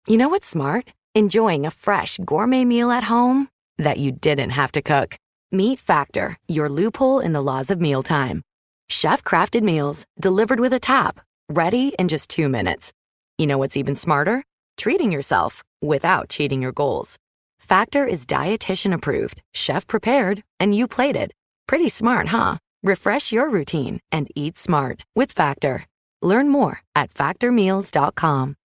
You know what's smart? Enjoying a fresh gourmet meal at home that you didn't have to cook. Meet Factor, your loophole in the laws of mealtime. Chef-crafted meals delivered with a tap, ready in just 2 minutes. You know what's even smarter? Treating yourself without cheating your goals. Factor is dietitian approved, chef prepared, and you plated. Pretty smart, huh? Refresh your routine and eat smart with Factor. Learn more at factormeals.com.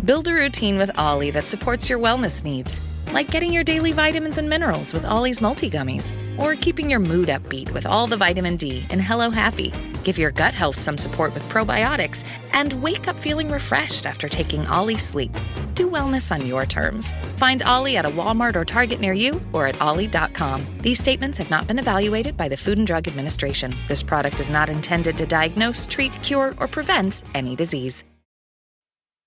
Build a routine with Ollie that supports your wellness needs, like getting your daily vitamins and minerals with Ollie's multi-gummies, or keeping your mood upbeat with all the vitamin D in Hello Happy. Give your gut health some support with probiotics, and wake up feeling refreshed after taking Ollie Sleep. Do wellness on your terms. Find Ollie at a Walmart or Target near you or at ollie.com. These statements have not been evaluated by the Food and Drug Administration. This product is not intended to diagnose, treat, cure, or prevent any disease.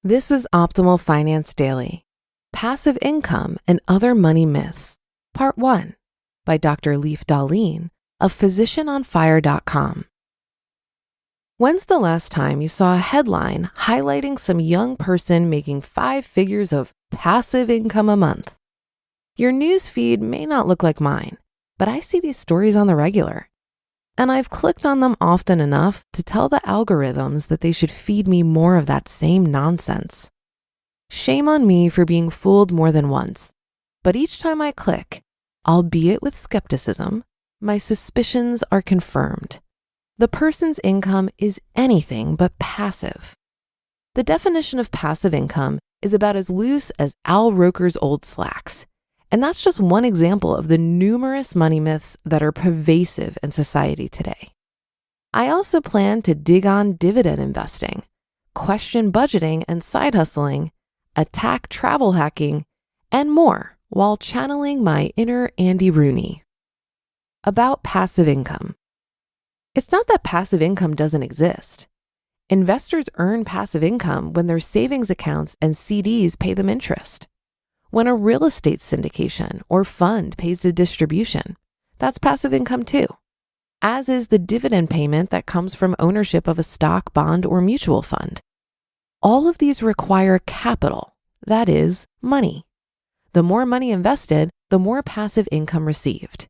This is Optimal Finance Daily, Passive Income and Other Money Myths, Part 1, by Dr. Leif Dahleen of physicianonfire.com. When's the last time you saw a headline highlighting some young person making 5 figures of passive income a month? Your news feed may not look like mine, but I see these stories on the regular. And I've clicked on them often enough to tell the algorithms that they should feed me more of that same nonsense. Shame on me for being fooled more than once, but each time I click, albeit with skepticism, my suspicions are confirmed. The person's income is anything but passive. The definition of passive income is about as loose as Al Roker's old slacks. And that's just one example of the numerous money myths that are pervasive in society today. I also plan to dig on dividend investing, question budgeting and side hustling, attack travel hacking, and more while channeling my inner Andy Rooney. About passive income. It's not that passive income doesn't exist. Investors earn passive income when their savings accounts and CDs pay them interest. When a real estate syndication or fund pays a distribution, that's passive income too, as is the dividend payment that comes from ownership of a stock, bond, or mutual fund. All of these require capital, that is, money. The more money invested, the more passive income received.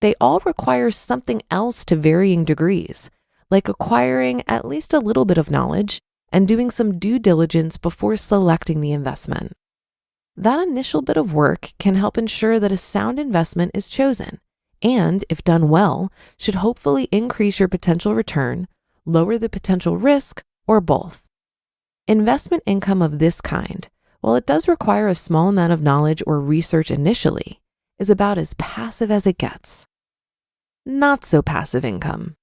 They all require something else to varying degrees, like acquiring at least a little bit of knowledge and doing some due diligence before selecting the investment. That initial bit of work can help ensure that a sound investment is chosen and, if done well, should hopefully increase your potential return, lower the potential risk, or both. Investment income of this kind, while it does require a small amount of knowledge or research initially, is about as passive as it gets. Not so passive income.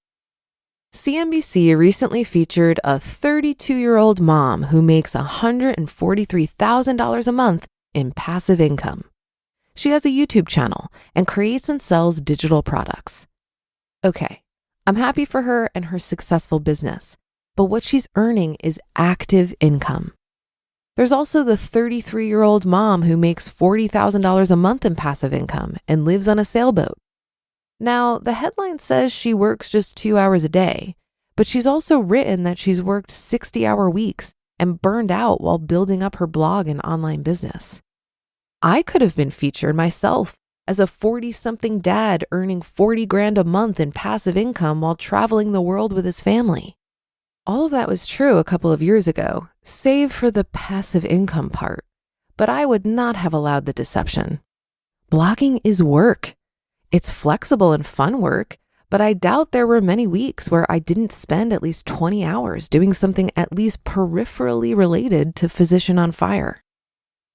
CNBC recently featured a 32-year-old mom who makes $143,000 a month in passive income. She has a YouTube channel and creates and sells digital products. Okay, I'm happy for her and her successful business, but what she's earning is active income. There's also the 33-year-old mom who makes $40,000 a month in passive income and lives on a sailboat. Now, the headline says she works just 2 hours a day, but she's also written that she's worked 60-hour weeks and burned out while building up her blog and online business. I could have been featured myself as a 40-something dad earning $40,000 a month in passive income while traveling the world with his family. All of that was true a couple of years ago, save for the passive income part, but I would not have allowed the deception. Blogging is work. It's flexible and fun work, but I doubt there were many weeks where I didn't spend at least 20 hours doing something at least peripherally related to Physician on Fire.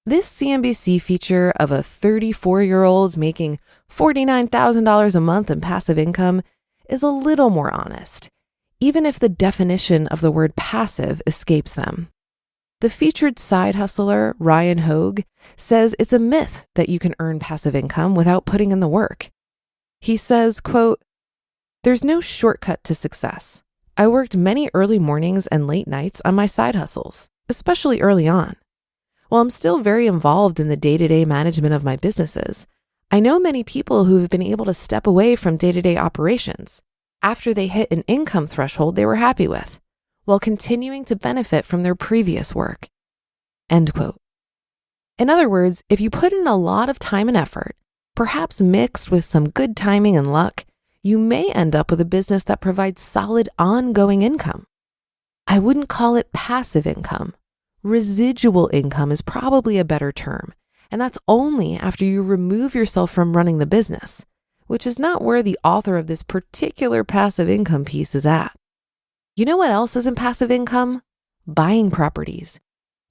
This CNBC feature of a 34-year-old making $49,000 a month in passive income is a little more honest, even if the definition of the word passive escapes them. The featured side hustler, Ryan Hogue, says it's a myth that you can earn passive income without putting in the work. He says, quote, "There's no shortcut to success. I worked many early mornings and late nights on my side hustles, especially early on. While I'm still very involved in the day-to-day management of my businesses, I know many people who have been able to step away from day-to-day operations after they hit an income threshold they were happy with, while continuing to benefit from their previous work. End quote. In other words, if you put in a lot of time and effort, perhaps mixed with some good timing and luck, you may end up with a business that provides solid ongoing income. I wouldn't call it passive income. Residual income is probably a better term, and that's only after you remove yourself from running the business, which is not where the author of this particular passive income piece is at. You know what else isn't passive income? Buying properties,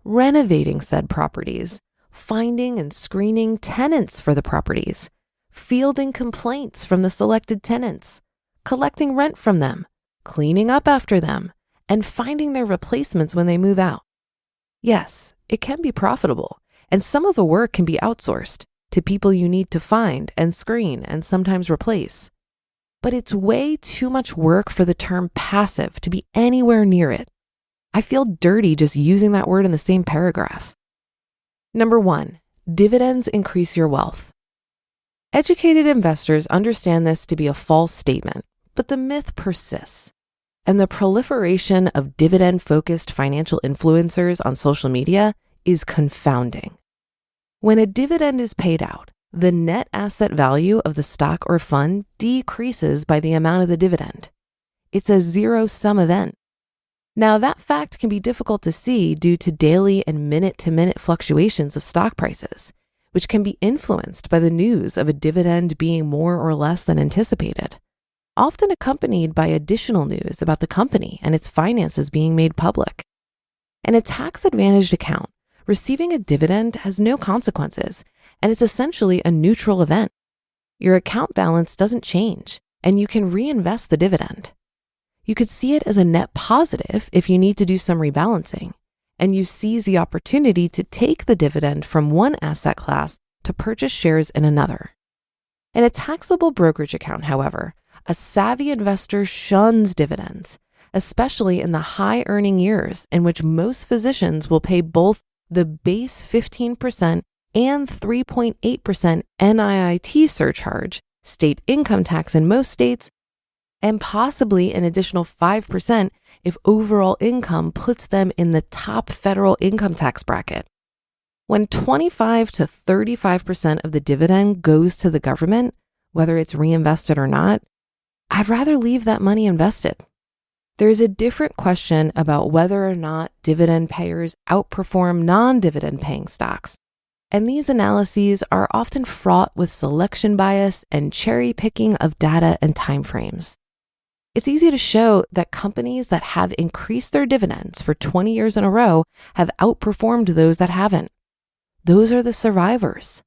renovating said properties, finding and screening tenants for the properties, fielding complaints from the selected tenants, collecting rent from them, cleaning up after them, and finding their replacements when they move out. Yes, it can be profitable, and some of the work can be outsourced to people you need to find and screen and sometimes replace. But it's way too much work for the term passive to be anywhere near it. I feel dirty just using that word in the same paragraph. Number 1, dividends increase your wealth. Educated investors understand this to be a false statement, but the myth persists. And the proliferation of dividend-focused financial influencers on social media is confounding. When a dividend is paid out, the net asset value of the stock or fund decreases by the amount of the dividend. It's a zero-sum event. Now, that fact can be difficult to see due to daily and minute-to-minute fluctuations of stock prices, which can be influenced by the news of a dividend being more or less than anticipated, often accompanied by additional news about the company and its finances being made public. In a tax-advantaged account, receiving a dividend has no consequences, and it's essentially a neutral event. Your account balance doesn't change, and you can reinvest the dividend. You could see it as a net positive if you need to do some rebalancing, and you seize the opportunity to take the dividend from one asset class to purchase shares in another. In a taxable brokerage account, however, a savvy investor shuns dividends, especially in the high-earning years in which most physicians will pay both the base 15% and 3.8% NIIT surcharge, state income tax in most states, and possibly an additional 5% if overall income puts them in the top federal income tax bracket. When 25 to 35% of the dividend goes to the government, whether it's reinvested or not, I'd rather leave that money invested. There's a different question about whether or not dividend payers outperform non-dividend paying stocks. And these analyses are often fraught with selection bias and cherry picking of data and timeframes. It's easy to show that companies that have increased their dividends for 20 years in a row have outperformed those that haven't. Those are the survivors.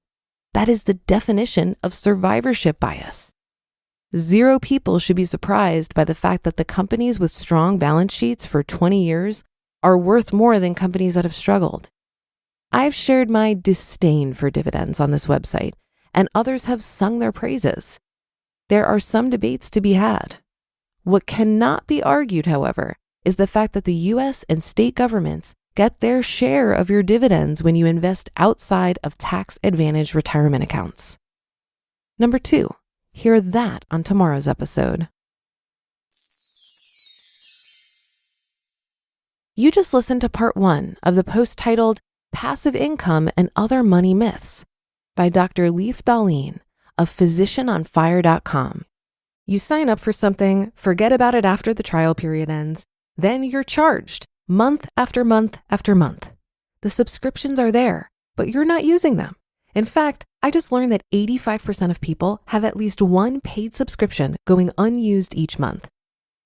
That is the definition of survivorship bias. Zero people should be surprised by the fact that the companies with strong balance sheets for 20 years are worth more than companies that have struggled. I've shared my disdain for dividends on this website, and others have sung their praises. There are some debates to be had. What cannot be argued, however, is the fact that the U.S. and state governments get their share of your dividends when you invest outside of tax-advantaged retirement accounts. Number 2, hear that on tomorrow's episode. You just listened to part 1 of the post titled Passive Income and Other Money Myths by Dr. Leif Dahleen of physicianonfire.com. You sign up for something, forget about it after the trial period ends, then you're charged month after month after month. The subscriptions are there, but you're not using them. In fact, I just learned that 85% of people have at least one paid subscription going unused each month.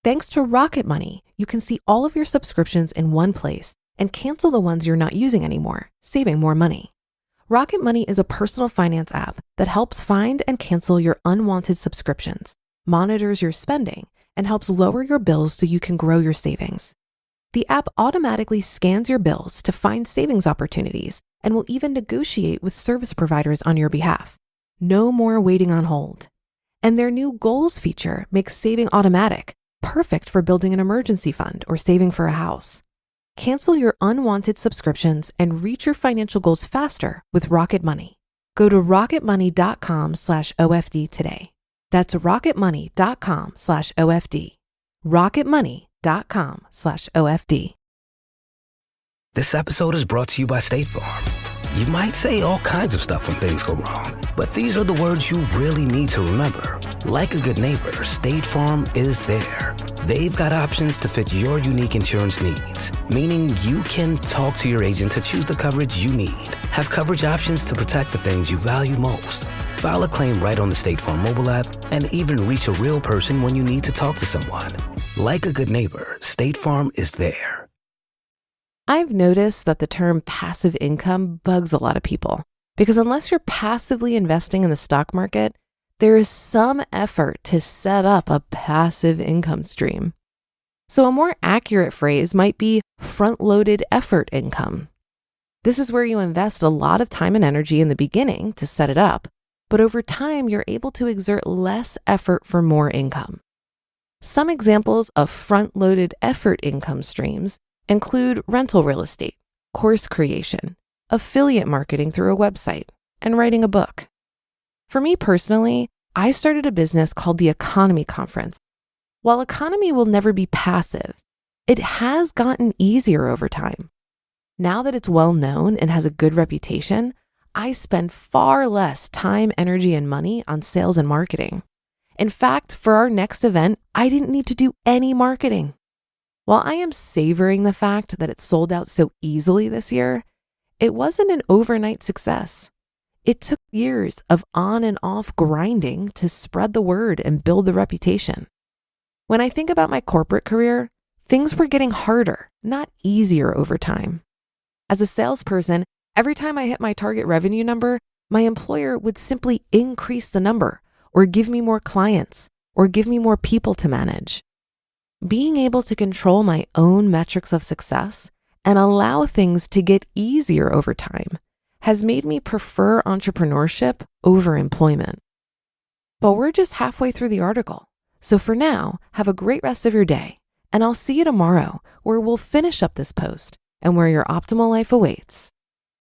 Thanks to Rocket Money, you can see all of your subscriptions in one place and cancel the ones you're not using anymore, saving more money. Rocket Money is a personal finance app that helps find and cancel your unwanted subscriptions, monitors your spending, and helps lower your bills so you can grow your savings. The app automatically scans your bills to find savings opportunities and will even negotiate with service providers on your behalf. No more waiting on hold. And their new goals feature makes saving automatic, perfect for building an emergency fund or saving for a house. Cancel your unwanted subscriptions and reach your financial goals faster with Rocket Money. Go to rocketmoney.com/OFD today. That's rocketmoney.com/OFD. Rocketmoney.com/OFD. linkedin.com/OFD. This episode is brought to you by State Farm. You might say all kinds of stuff when things go wrong, but these are the words you really need to remember. Like a good neighbor, State Farm is there. They've got options to fit your unique insurance needs, meaning you can talk to your agent to choose the coverage you need, have coverage options to protect the things you value most, file a claim right on the State Farm mobile app, and even reach a real person when you need to talk to someone. Like a good neighbor, State Farm is there. I've noticed that the term passive income bugs a lot of people because unless you're passively investing in the stock market, there is some effort to set up a passive income stream. So a more accurate phrase might be front-loaded effort income. This is where you invest a lot of time and energy in the beginning to set it up, but over time you're able to exert less effort for more income. Some examples of front-loaded effort income streams include rental real estate, course creation, affiliate marketing through a website, and writing a book. For me personally, I started a business called the Economy Conference. While economy will never be passive, it has gotten easier over time. Now that it's well known and has a good reputation, I spend far less time, energy, and money on sales and marketing. In fact, for our next event, I didn't need to do any marketing. While I am savoring the fact that it sold out so easily this year, it wasn't an overnight success. It took years of on and off grinding to spread the word and build the reputation. When I think about my corporate career, things were getting harder, not easier over time. As a salesperson, every time I hit my target revenue number, my employer would simply increase the number or give me more clients or give me more people to manage. Being able to control my own metrics of success and allow things to get easier over time has made me prefer entrepreneurship over employment. But we're just halfway through the article. So for now, have a great rest of your day, and I'll see you tomorrow where we'll finish up this post and where your optimal life awaits.